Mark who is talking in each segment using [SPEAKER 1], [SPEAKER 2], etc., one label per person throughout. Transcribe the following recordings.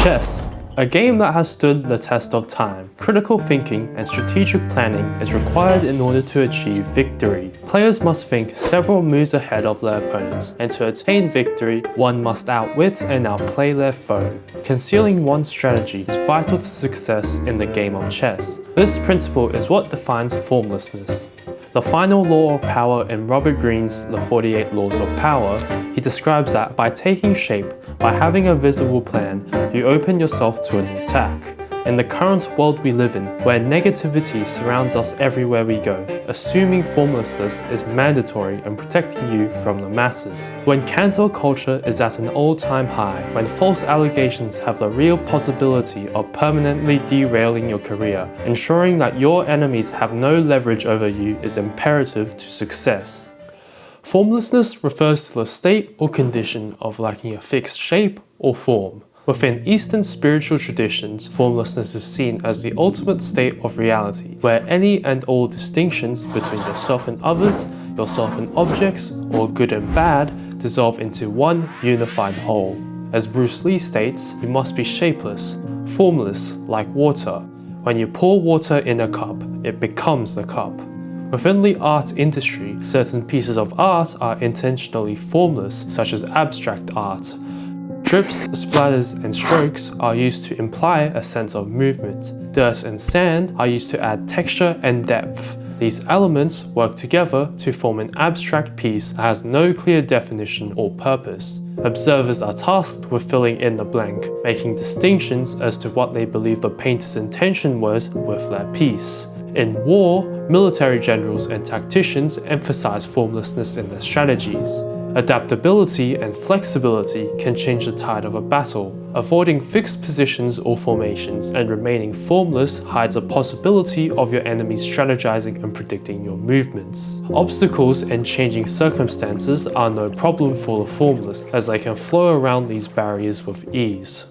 [SPEAKER 1] Chess, a game that has stood the test of time. Critical thinking and strategic planning is required in order to achieve victory. Players must think several moves ahead of their opponents, and to attain victory, one must outwit and outplay their foe. Concealing one's strategy is vital to success in the game of chess. This principle is what defines formlessness. The final law of power in Robert Greene's The 48 Laws of Power, he describes that by taking shape, by having a visible plan, you open yourself to an attack. In the current world we live in, where negativity surrounds us everywhere we go, assuming formlessness is mandatory in protecting you from the masses. When cancel culture is at an all-time high, when false allegations have the real possibility of permanently derailing your career, ensuring that your enemies have no leverage over you is imperative to success. Formlessness refers to the state or condition of lacking a fixed shape or form. Within Eastern spiritual traditions, formlessness is seen as the ultimate state of reality, where any and all distinctions between yourself and others, yourself and objects, or good and bad, dissolve into one unified whole. As Bruce Lee states, you must be shapeless, formless like water. When you pour water in a cup, it becomes the cup. Within the art industry, certain pieces of art are intentionally formless, such as abstract art. Drips, splatters, and strokes are used to imply a sense of movement. Dirt and sand are used to add texture and depth. These elements work together to form an abstract piece that has no clear definition or purpose. Observers are tasked with filling in the blank, making distinctions as to what they believe the painter's intention was with their piece. In war, military generals and tacticians emphasize formlessness in their strategies. Adaptability and flexibility can change the tide of a battle. Avoiding fixed positions or formations and remaining formless hides a possibility of your enemies strategizing and predicting your movements. Obstacles and changing circumstances are no problem for the formless, as they can flow around these barriers with ease.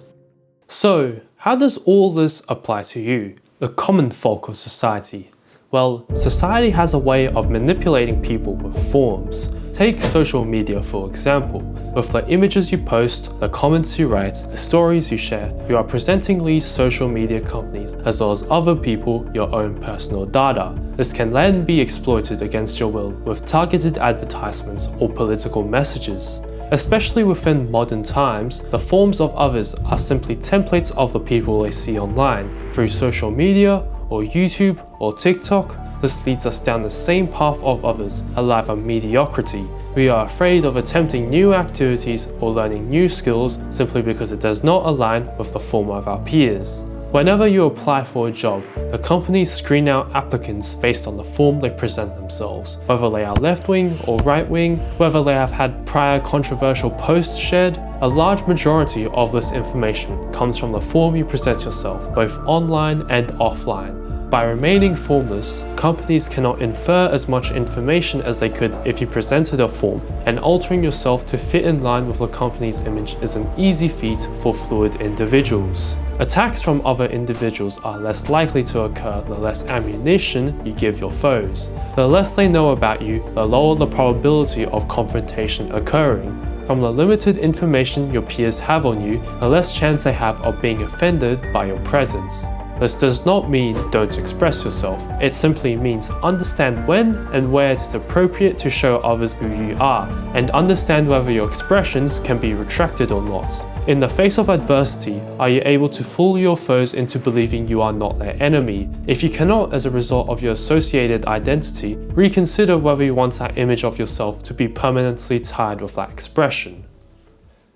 [SPEAKER 1] So, how does all this apply to you, the common folk of society? Well, society has a way of manipulating people with forms. Take social media for example. With the images you post, the comments you write, the stories you share, you are presenting these social media companies, as well as other people, your own personal data. This can then be exploited against your will with targeted advertisements or political messages. Especially within modern times, the forms of others are simply templates of the people they see online. Through social media, or YouTube, or TikTok, this leads us down the same path of others, a life of mediocrity. We are afraid of attempting new activities or learning new skills simply because it does not align with the form of our peers. Whenever you apply for a job, the companies screen out applicants based on the form they present themselves, whether they are left-wing or right-wing, whether they have had prior controversial posts shared. A large majority of this information comes from the form you present yourself, both online and offline. By remaining formless, companies cannot infer as much information as they could if you presented a form, and altering yourself to fit in line with the company's image is an easy feat for fluid individuals. Attacks from other individuals are less likely to occur the less ammunition you give your foes. The less they know about you, the lower the probability of confrontation occurring. From the limited information your peers have on you, the less chance they have of being offended by your presence. This does not mean don't express yourself. It simply means understand when and where it is appropriate to show others who you are, and understand whether your expressions can be retracted or not. In the face of adversity, are you able to fool your foes into believing you are not their enemy? If you cannot as a result of your associated identity, reconsider whether you want that image of yourself to be permanently tied with that expression.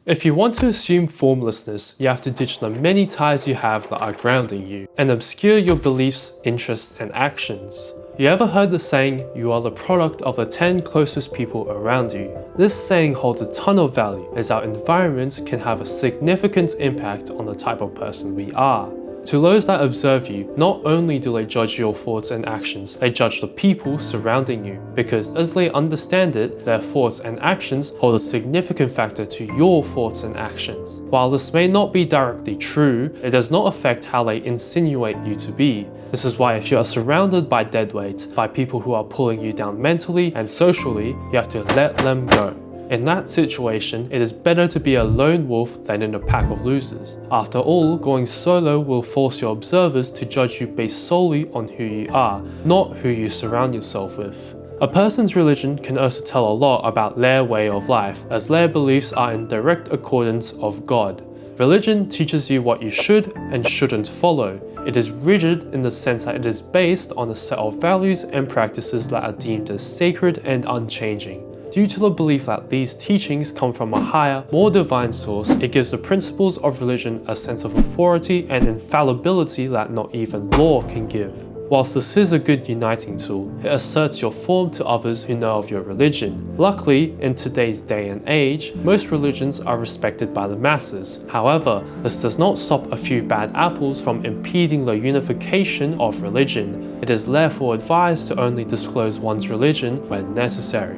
[SPEAKER 1] If you want to assume formlessness, you have to ditch the many ties you have that are grounding you, and obscure your beliefs, interests, and actions. You ever heard the saying, you are the product of the 10 closest people around you? This saying holds a ton of value, as our environment can have a significant impact on the type of person we are. To those that observe you, not only do they judge your thoughts and actions, they judge the people surrounding you, because as they understand it, their thoughts and actions hold a significant factor to your thoughts and actions. While this may not be directly true, it does not affect how they insinuate you to be. This is why if you are surrounded by deadweight, by people who are pulling you down mentally and socially, you have to let them go. In that situation, it is better to be a lone wolf than in a pack of losers. After all, going solo will force your observers to judge you based solely on who you are, not who you surround yourself with. A person's religion can also tell a lot about their way of life, as their beliefs are in direct accordance of God. Religion teaches you what you should and shouldn't follow. It is rigid in the sense that it is based on a set of values and practices that are deemed as sacred and unchanging. Due to the belief that these teachings come from a higher, more divine source, it gives the principles of religion a sense of authority and infallibility that not even law can give. Whilst this is a good uniting tool, it asserts your form to others who know of your religion. Luckily, in today's day and age, most religions are respected by the masses. However, this does not stop a few bad apples from impeding the unification of religion. It is therefore advised to only disclose one's religion when necessary.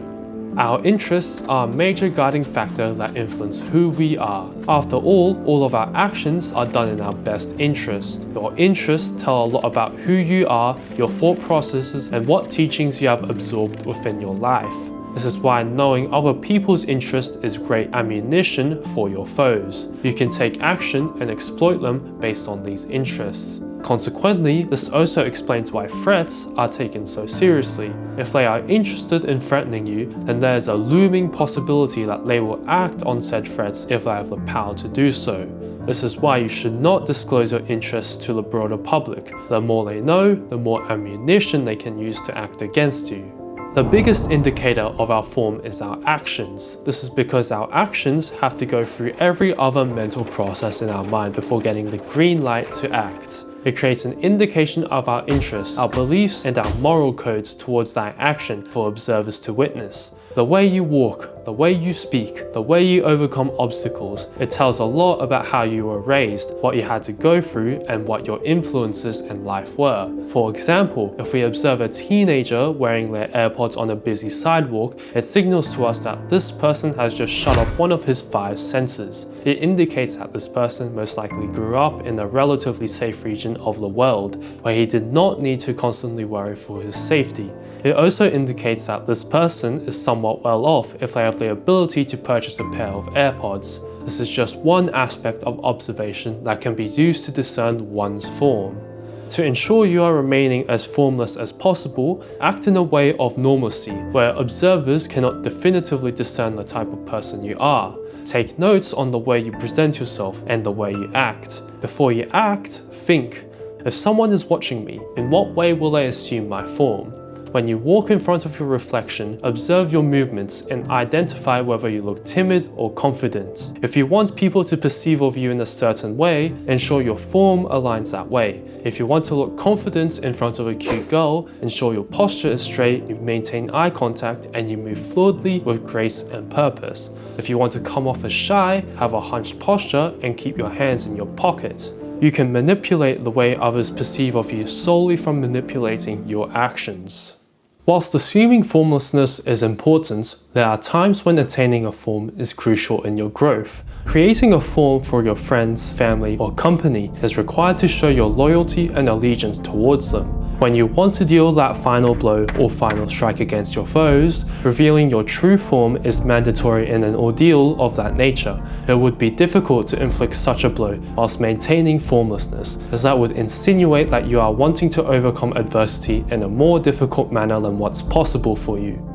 [SPEAKER 1] Our interests are a major guiding factor that influence who we are. After all of our actions are done in our best interest. Your interests tell a lot about who you are, your thought processes, and what teachings you have absorbed within your life. This is why knowing other people's interests is great ammunition for your foes. You can take action and exploit them based on these interests. Consequently, this also explains why threats are taken so seriously. If they are interested in threatening you, then there is a looming possibility that they will act on said threats if they have the power to do so. This is why you should not disclose your interests to the broader public. The more they know, the more ammunition they can use to act against you. The biggest indicator of our form is our actions. This is because our actions have to go through every other mental process in our mind before getting the green light to act. It creates an indication of our interests, our beliefs, and our moral codes towards that action for observers to witness. The way you walk, the way you speak, the way you overcome obstacles, it tells a lot about how you were raised, what you had to go through, and what your influences in life were. For example, if we observe a teenager wearing their AirPods on a busy sidewalk, it signals to us that this person has just shut off one of his 5 senses. It indicates that this person most likely grew up in a relatively safe region of the world, where he did not need to constantly worry for his safety. It also indicates that this person is somewhat well off if they have the ability to purchase a pair of AirPods. This is just one aspect of observation that can be used to discern one's form. To ensure you are remaining as formless as possible, act in a way of normalcy, where observers cannot definitively discern the type of person you are. Take notes on the way you present yourself and the way you act. Before you act, think. If someone is watching me, in what way will they assume my form? When you walk in front of your reflection, observe your movements and identify whether you look timid or confident. If you want people to perceive of you in a certain way, ensure your form aligns that way. If you want to look confident in front of a cute girl, ensure your posture is straight, you maintain eye contact, and you move fluidly with grace and purpose. If you want to come off as shy, have a hunched posture and keep your hands in your pockets. You can manipulate the way others perceive of you solely from manipulating your actions. Whilst assuming formlessness is important, there are times when attaining a form is crucial in your growth. Creating a form for your friends, family, or company is required to show your loyalty and allegiance towards them. When you want to deal that final blow or final strike against your foes, revealing your true form is mandatory in an ordeal of that nature. It would be difficult to inflict such a blow whilst maintaining formlessness, as that would insinuate that you are wanting to overcome adversity in a more difficult manner than what's possible for you.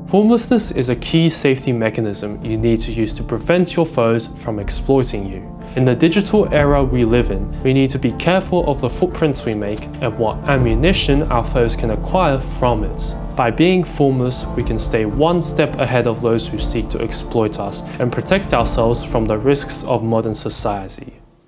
[SPEAKER 1] Formlessness is a key safety mechanism you need to use to prevent your foes from exploiting you. In the digital era we live in, we need to be careful of the footprints we make and what ammunition our foes can acquire from it. By being formless, we can stay one step ahead of those who seek to exploit us and protect ourselves from the risks of modern society.